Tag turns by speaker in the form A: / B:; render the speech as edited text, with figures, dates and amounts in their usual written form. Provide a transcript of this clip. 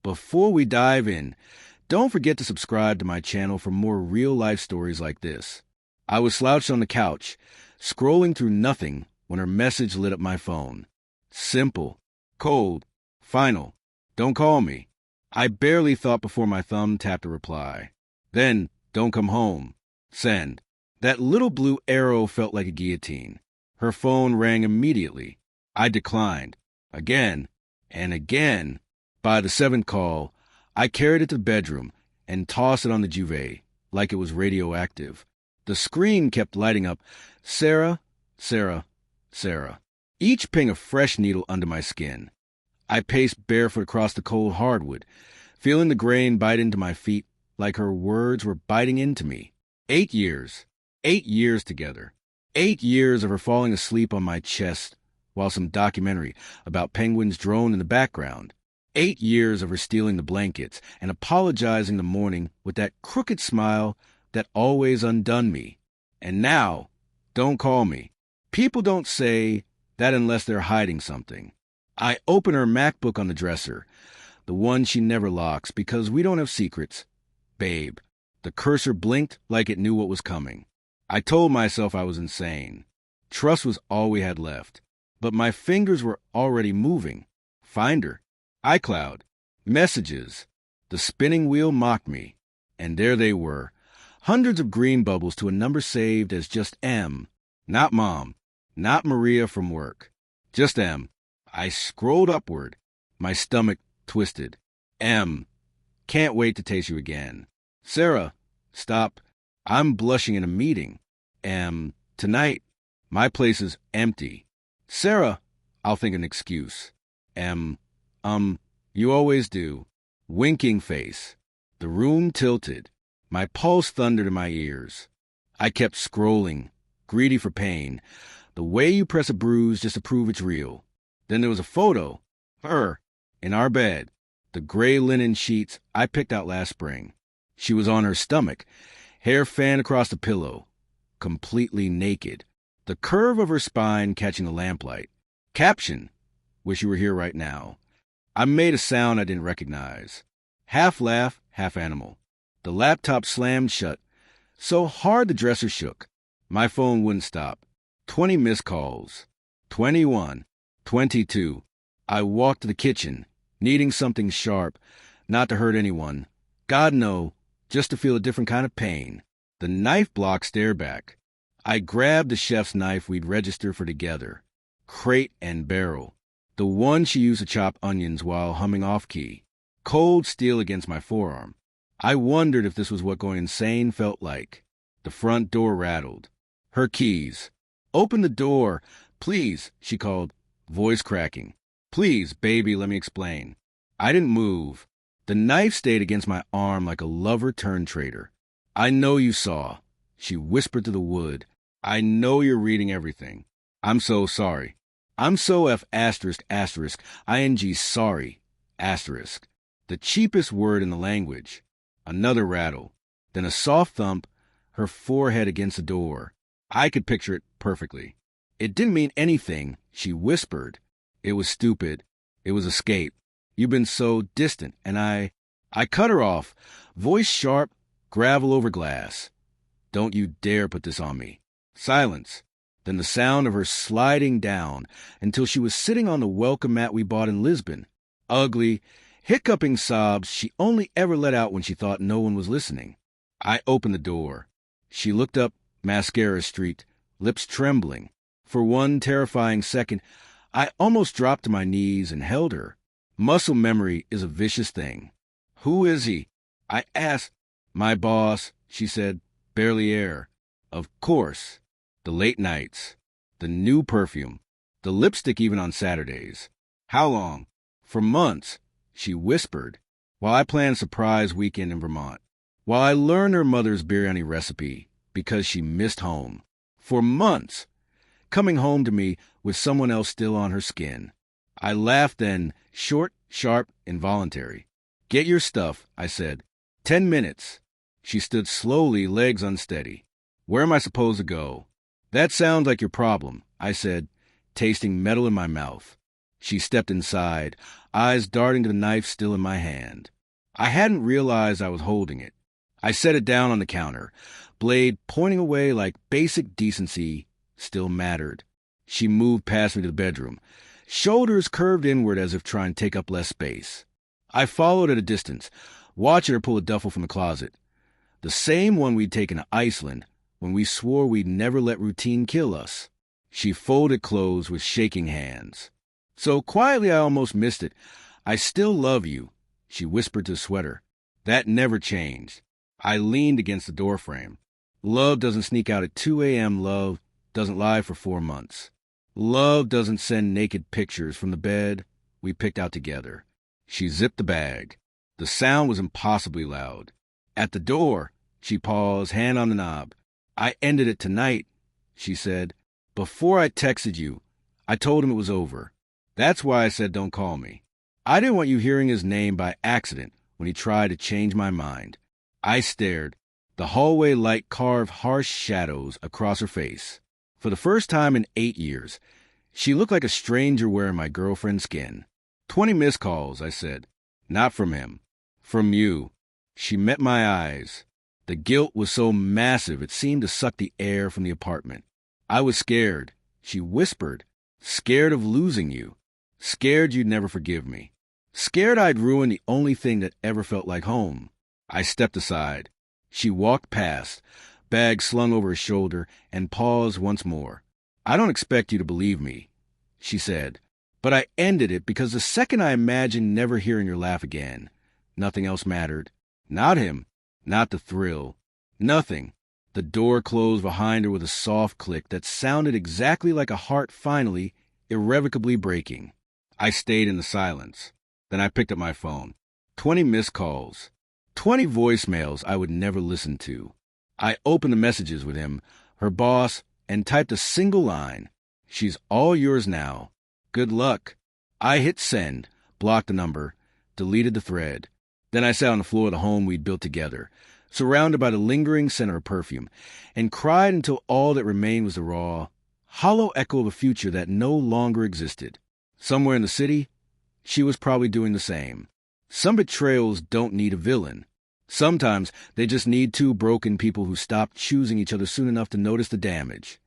A: Before we dive in, don't forget to subscribe to my channel for more real-life stories like this. I was slouched on the couch, scrolling through nothing when her message lit up my phone. Simple, cold, final. Don't call me. I barely thought before my thumb tapped a reply. Then, don't come home. Send. That little blue arrow felt like a guillotine. Her phone rang immediately. I declined. Again and again. By the seventh call, I carried it to the bedroom and tossed it on the duvet like it was radioactive. The screen kept lighting up, Sarah, Sarah, Sarah. Each ping a fresh needle under my skin. I paced barefoot across the cold hardwood, feeling the grain bite into my feet like her words were biting into me. 8 years. 8 years together. 8 years of her falling asleep on my chest while some documentary about penguins droned in the background. 8 years of her stealing the blankets and apologizing the morning with that crooked smile that always undone me. And now, don't call me. People don't say that unless they're hiding something. I open her MacBook on the dresser, the one she never locks because we don't have secrets. Babe. The cursor blinked like it knew what was coming. I told myself I was insane. Trust was all we had left. But my fingers were already moving. Finder. iCloud. Messages. The spinning wheel mocked me. And there they were. Hundreds of green bubbles to a number saved as just M. Not Mom. Not Maria from work. Just M. I scrolled upward. My stomach twisted. M. Can't wait to taste you again. Sarah. Stop. I'm blushing in a meeting. M. Tonight. My place is empty. Sarah. I'll think an excuse. M. You always do. Winking face. The room tilted. My pulse thundered in my ears. I kept scrolling, greedy for pain. The way you press a bruise just to prove it's real. Then there was a photo. Her. In our bed. The gray linen sheets I picked out last spring. She was on her stomach, hair fanned across the pillow, completely naked. The curve of her spine catching the lamplight. Caption. Wish you were here right now. I made a sound I didn't recognize. Half laugh, half animal. The laptop slammed shut, so hard the dresser shook. My phone wouldn't stop. 20 missed calls. 21. 22. I walked to the kitchen, needing something sharp, not to hurt anyone. God, no, just to feel a different kind of pain. The knife block stared back. I grabbed the chef's knife we'd registered for together. Crate and barrel. The one she used to chop onions while humming off-key. Cold steel against my forearm. I wondered if this was what going insane felt like. The front door rattled. Her keys. Open the door. Please, she called, voice cracking. Please, baby, let me explain. I didn't move. The knife stayed against my arm like a lover turned traitor. I know you saw, she whispered through the wood. I know you're reading everything. I'm so sorry. I'm so F asterisk asterisk ing sorry asterisk. The cheapest word in the language. Another rattle. Then a soft thump, her forehead against the door. I could picture it perfectly. It didn't mean anything, she whispered. It was stupid. It was escape. You've been so distant, and I cut her off, voice sharp, gravel over glass. Don't you dare put this on me. Silence. Then the sound of her sliding down until she was sitting on the welcome mat we bought in Lisbon. Ugly, hiccuping sobs she only ever let out when she thought no one was listening. I opened the door. She looked up, mascara streaked, lips trembling. For one terrifying second, I almost dropped to my knees and held her. Muscle memory is a vicious thing. Who is he? I asked. My boss, she said, barely air. Of course. The late nights. The new perfume. The lipstick even on Saturdays. How long? For months, she whispered, while I planned a surprise weekend in Vermont. While I learned her mother's biryani recipe because she missed home. For months. Coming home to me with someone else still on her skin. I laughed then, short, sharp, involuntary. Get your stuff, I said. 10 minutes. She stood slowly, legs unsteady. Where am I supposed to go? That sounds like your problem, I said, tasting metal in my mouth. She stepped inside, eyes darting to the knife still in my hand. I hadn't realized I was holding it. I set it down on the counter, blade pointing away like basic decency still mattered. She moved past me to the bedroom, shoulders curved inward as if trying to take up less space. I followed at a distance, watching her pull a duffel from the closet. The same one we'd taken to Iceland when we swore we'd never let routine kill us. She folded clothes with shaking hands. So quietly I almost missed it. "I still love you," she whispered to the sweater. That never changed. I leaned against the doorframe. Love doesn't sneak out at 2 a.m. Love doesn't lie for 4 months. Love doesn't send naked pictures from the bed we picked out together. She zipped the bag. The sound was impossibly loud. At the door, she paused, hand on the knob. "I ended it tonight," she said. "Before I texted you, I told him it was over. That's why I said don't call me. I didn't want you hearing his name by accident when he tried to change my mind." I stared. The hallway light carved harsh shadows across her face. For the first time in 8 years, she looked like a stranger wearing my girlfriend's skin. 20 missed calls, I said. "Not from him. From you." She met my eyes. The guilt was so massive it seemed to suck the air from the apartment. "I was scared," she whispered. "Scared of losing you. Scared you'd never forgive me. Scared I'd ruin the only thing that ever felt like home." I stepped aside. She walked past, bag slung over her shoulder, and paused once more. "I don't expect you to believe me," she said, "but I ended it because the second I imagined never hearing her laugh again, nothing else mattered. Not him, not the thrill, nothing." The door closed behind her with a soft click that sounded exactly like a heart finally, irrevocably breaking. I stayed in the silence. Then I picked up my phone. 20 missed calls. 20 voicemails I would never listen to. I opened the messages with him, her boss, and typed a single line. "She's all yours now. Good luck." I hit send, blocked the number, deleted the thread. Then I sat on the floor of the home we'd built together, surrounded by the lingering scent of her perfume, and cried until all that remained was the raw, hollow echo of a future that no longer existed. Somewhere in the city, she was probably doing the same. Some betrayals don't need a villain. Sometimes they just need two broken people who stopped choosing each other soon enough to notice the damage.